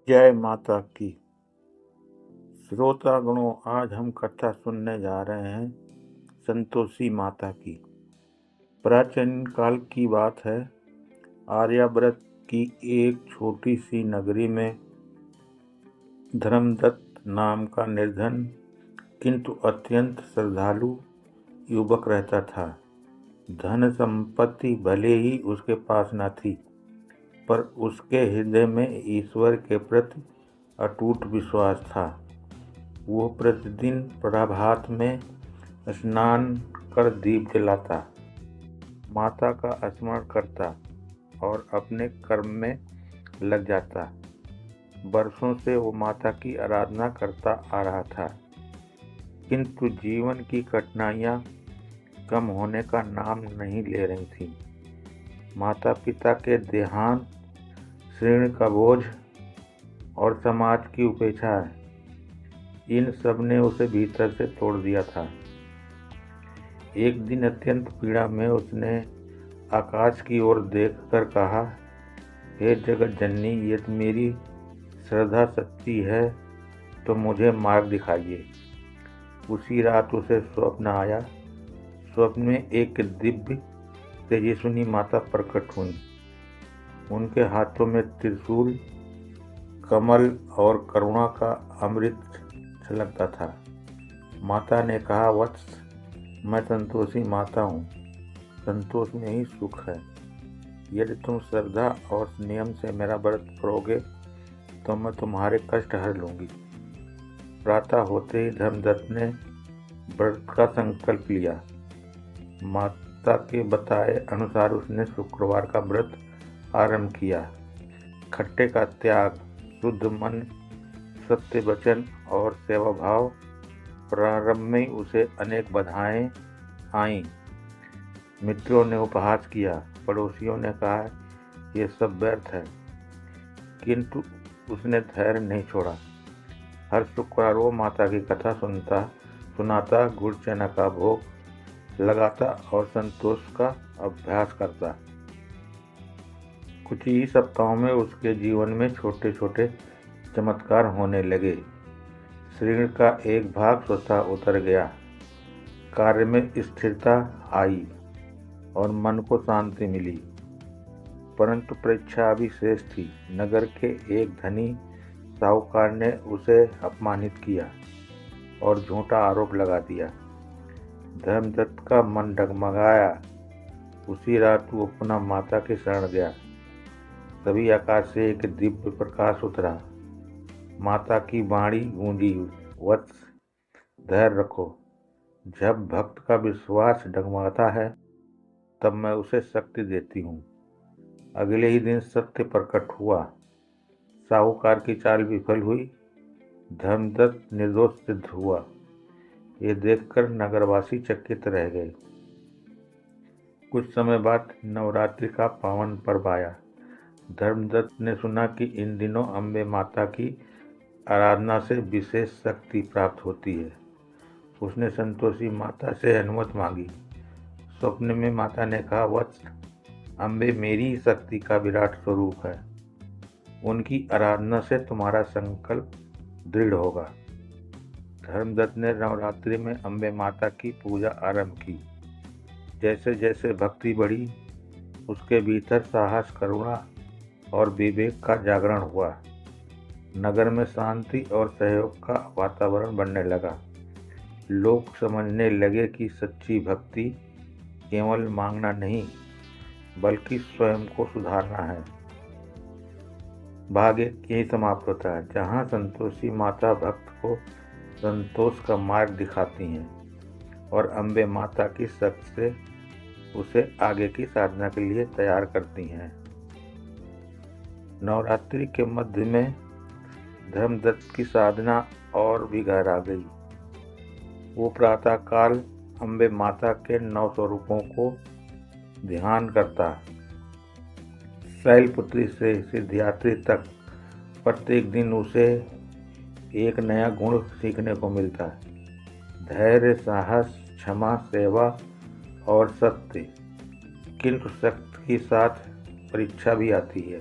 जय माता की। श्रोतागणों, आज हम कथा सुनने जा रहे हैं संतोषी माता की। प्राचीन काल की बात है। आर्यावर्त की एक छोटी सी नगरी में धर्मदत्त नाम का निर्धन किंतु अत्यंत श्रद्धालु युवक रहता था। धन संपत्ति भले ही उसके पास न थी, पर उसके हृदय में ईश्वर के प्रति अटूट विश्वास था। वो प्रतिदिन प्रभात में स्नान कर दीप जलाता, माता का स्मरण करता और अपने कर्म में लग जाता। वर्षों से वो माता की आराधना करता आ रहा था, किंतु जीवन की कठिनाइयाँ कम होने का नाम नहीं ले रही थीं। माता पिता के देहांत, ऋण का बोझ और समाज की उपेक्षा, इन सब ने उसे भीतर से तोड़ दिया था। एक दिन अत्यंत पीड़ा में उसने आकाश की ओर देखकर कहा, हे जगत जननी, ये तो मेरी श्रद्धा सच्ची है तो मुझे मार्ग दिखाइए। उसी रात उसे स्वप्न आया। स्वप्न में एक दिव्य तेजस्विनी माता प्रकट हुई। उनके हाथों में त्रिशूल, कमल और करुणा का अमृत छलकता था। माता ने कहा, वत्स, मैं संतोषी माता हूँ। संतोष में ही सुख है। यदि तुम श्रद्धा और नियम से मेरा व्रत करोगे तो मैं तुम्हारे कष्ट हर लूँगी। प्रातः होते ही धर्मदत्त ने व्रत का संकल्प लिया। माता के बताए अनुसार उसने शुक्रवार का व्रत आरंभ किया। खट्टे का त्याग, शुद्ध मन, सत्य वचन और सेवा भाव। प्रारंभ में उसे अनेक बाधाएं आईं। मित्रों ने उपहास किया, पड़ोसियों ने कहा ये सब व्यर्थ है, किंतु उसने धैर्य नहीं छोड़ा। हर शुक्रवार वो माता की कथा सुनाता, गुड़ चना का भोग लगाता और संतोष का अभ्यास करता। कुछ ही सप्ताहों में उसके जीवन में छोटे छोटे चमत्कार होने लगे। ऋण का एक भाग स्वतः उतर गया, कार्य में स्थिरता आई और मन को शांति मिली। परंतु परीक्षा अभी शेष थी। नगर के एक धनी साहूकार ने उसे अपमानित किया और झूठा आरोप लगा दिया। धर्मदत्त का मन डगमगाया। उसी रात वो पुनः माता के शरण गया। तभी आकाश से एक दिव्य प्रकाश उतरा। माता की वाणी गूंजी, वत्स, धैर्य रखो। जब भक्त का विश्वास डगमगाता है तब मैं उसे शक्ति देती हूँ। अगले ही दिन सत्य प्रकट हुआ। साहूकार की चाल विफल हुई। धर्मदत्त निर्दोष सिद्ध हुआ। ये देखकर नगरवासी चकित रह गए। कुछ समय बाद नवरात्रि का पावन पर्व आया। धर्मदत्त ने सुना कि इन दिनों अम्बे माता की आराधना से विशेष शक्ति प्राप्त होती है। उसने संतोषी माता से अनुमति मांगी। स्वप्न में माता ने कहा, वत्स, अम्बे मेरी शक्ति का विराट स्वरूप है। उनकी आराधना से तुम्हारा संकल्प दृढ़ होगा। धर्मदत्त ने नवरात्रि में अम्बे माता की पूजा आरंभ की। जैसे जैसे भक्ति बढ़ी, उसके भीतर साहस, करुणा और विवेक का जागरण हुआ। नगर में शांति और सहयोग का वातावरण बनने लगा। लोग समझने लगे कि सच्ची भक्ति केवल मांगना नहीं, बल्कि स्वयं को सुधारना है। भाग्य यही समाप्त होता है, जहाँ संतोषी माता भक्त को संतोष का मार्ग दिखाती हैं और अम्बे माता की शक्ति से उसे आगे की साधना के लिए तैयार करती हैं। नवरात्रि के मध्य में धर्मदत्त की साधना और भी गहरा गई। वो प्रातःकाल अम्बे माता के 9 स्वरूपों को ध्यान करता। शैलपुत्री से सिद्धिदात्री तक प्रत्येक दिन उसे एक नया गुण सीखने को मिलता है। धैर्य, साहस, क्षमा, सेवा और सत्य। किंतु सत्य के साथ परीक्षा भी आती है।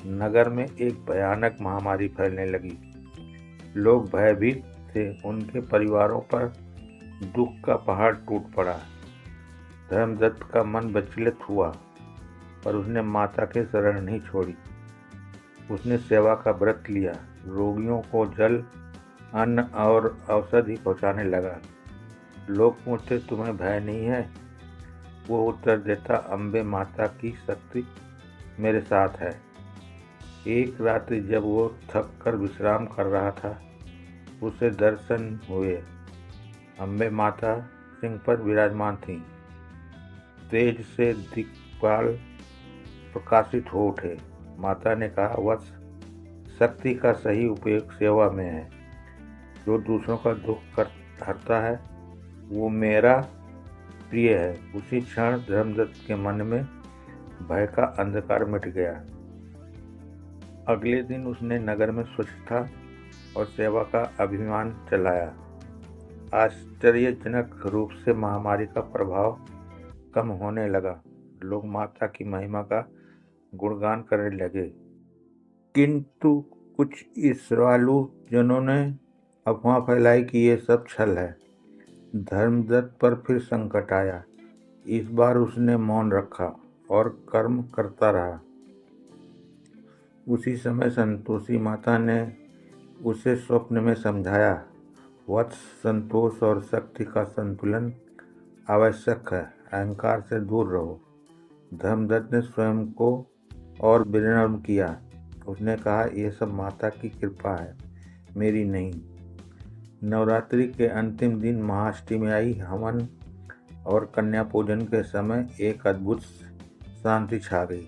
नगर में एक भयानक महामारी फैलने लगी। लोग भयभीत थे, उनके परिवारों पर दुख का पहाड़ टूट पड़ा। धर्मदत्त का मन विचलित हुआ, पर उसने माता की शरण नहीं छोड़ी। उसने सेवा का व्रत लिया, रोगियों को जल, अन्न और औषधि पहुंचाने लगा। लोग पूछते, तुम्हें भय नहीं है? वो उत्तर देता, अम्बे माता की शक्ति मेरे साथ है। एक रात्रि जब वो थक कर विश्राम कर रहा था, उसे दर्शन हुए। अम्बे माता सिंह पर विराजमान थीं। तेज से दिक्पाल प्रकाशित हो उठे। माता ने कहा, वत्स, शक्ति का सही उपयोग सेवा में है। जो दूसरों का दुख हरता है वो मेरा प्रिय है। उसी क्षण धर्मदत्त के मन में भय का अंधकार मिट गया। अगले दिन उसने नगर में स्वच्छता और सेवा का अभियान चलाया। आश्चर्यजनक रूप से महामारी का प्रभाव कम होने लगा। लोग माता की महिमा का गुणगान करने लगे। किंतु कुछ ईर्ष्यालु जनों ने अफवाह फैलाई कि ये सब छल है। धर्मदत्त पर फिर संकट आया। इस बार उसने मौन रखा और कर्म करता रहा। उसी समय संतोषी माता ने उसे स्वप्न में समझाया, वत्स, संतोष और शक्ति का संतुलन आवश्यक है। अहंकार से दूर रहो। धर्मदत्त ने स्वयं को और विनम्र किया। उसने कहा, यह सब माता की कृपा है, मेरी नहीं। नवरात्रि के अंतिम दिन महाअष्टमी आई। हवन और कन्या पूजन के समय एक अद्भुत शांति छा गई।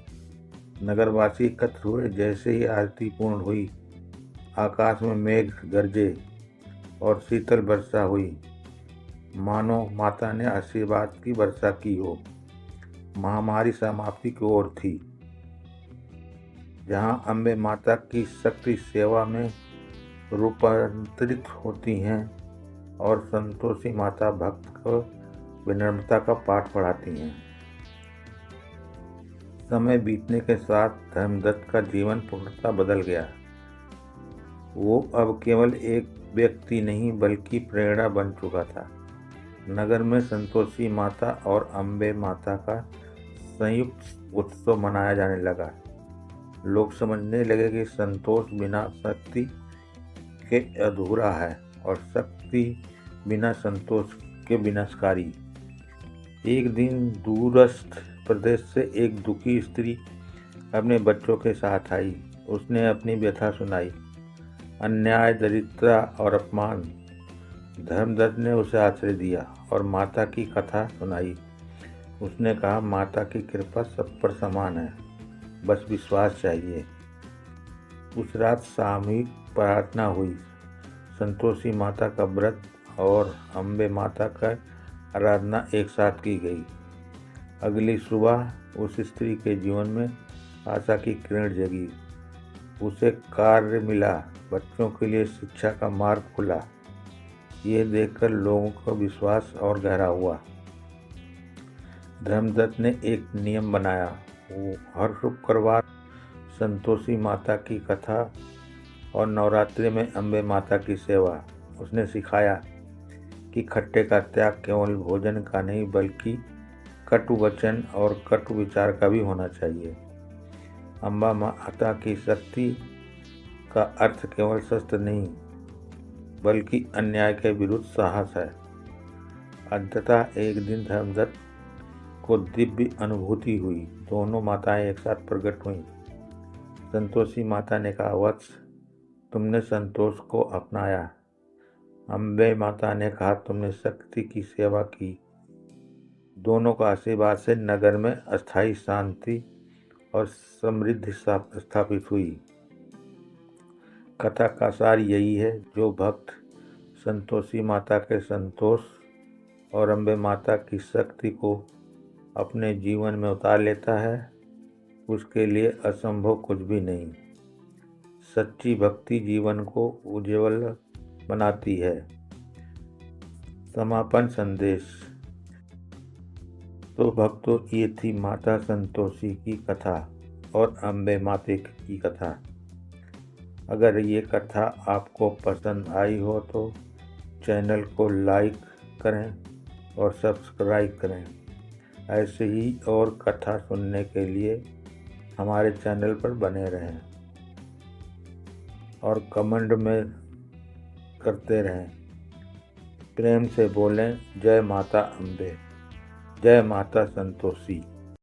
नगरवासी एकत्र हुए। जैसे ही आरती पूर्ण हुई, आकाश में मेघ गरजे और शीतल वर्षा हुई, मानो माता ने आशीर्वाद की वर्षा की हो। महामारी समाप्ति की ओर थी। जहाँ अम्बे माता की शक्ति सेवा में रूपांतरित होती हैं और संतोषी माता भक्त को विनम्रता का पाठ पढ़ाती हैं। समय बीतने के साथ धर्मदत्त का जीवन पूर्णतः बदल गया। वो अब केवल एक व्यक्ति नहीं बल्कि प्रेरणा बन चुका था। नगर में संतोषी माता और अम्बे माता का संयुक्त उत्सव मनाया जाने लगा। लोग समझने लगे कि संतोष बिना शक्ति के अधूरा है और शक्ति बिना संतोष के विनाशकारी। एक दिन दूरस्थ प्रदेश से एक दुखी स्त्री अपने बच्चों के साथ आई। उसने अपनी व्यथा सुनाई, अन्याय, दरिद्रता और अपमान। धर्मदत्त ने उसे आश्रय दिया और माता की कथा सुनाई। उसने कहा, माता की कृपा सब पर समान है, बस विश्वास चाहिए। उस रात सामूहिक प्रार्थना हुई। संतोषी माता का व्रत और अम्बे माता का आराधना एक साथ की गई। अगली सुबह उस स्त्री के जीवन में आशा की किरण जगी। उसे कार्य मिला, बच्चों के लिए शिक्षा का मार्ग खुला। यह देखकर लोगों का विश्वास और गहरा हुआ। धर्मदत्त ने एक नियम बनाया। वो हर शुक्रवार संतोषी माता की कथा और नवरात्रि में अम्बे माता की सेवा। उसने सिखाया कि खट्टे का त्याग केवल भोजन का नहीं बल्कि कटु वचन और कटु विचार का भी होना चाहिए। अम्बा माता की शक्ति का अर्थ केवल शस्त्र नहीं बल्कि अन्याय के विरुद्ध साहस है। अंततः एक दिन धर्मदत्त को दिव्य अनुभूति हुई। दोनों माताएं एक साथ प्रकट हुईं। संतोषी माता ने कहा, वत्स, तुमने संतोष को अपनाया। अम्बे माता ने कहा, तुमने शक्ति की सेवा की। दोनों का आशीर्वाद से नगर में अस्थायी शांति और समृद्धि स्थापित हुई। कथा का सार यही है, जो भक्त संतोषी माता के संतोष और अम्बे माता की शक्ति को अपने जीवन में उतार लेता है, उसके लिए असंभव कुछ भी नहीं। सच्ची भक्ति जीवन को उज्ज्वल बनाती है। समापन संदेश। तो भक्तों, ये थी माता संतोषी की कथा। और अम्बे माते की कथा। अगर ये कथा आपको पसंद आई हो तो चैनल को लाइक करें और सब्सक्राइब करें। ऐसे ही और कथा सुनने के लिए हमारे चैनल पर बने रहें और कमेंट में करते रहें। प्रेम से बोलें, जय माता अम्बे, जय माता संतोषी।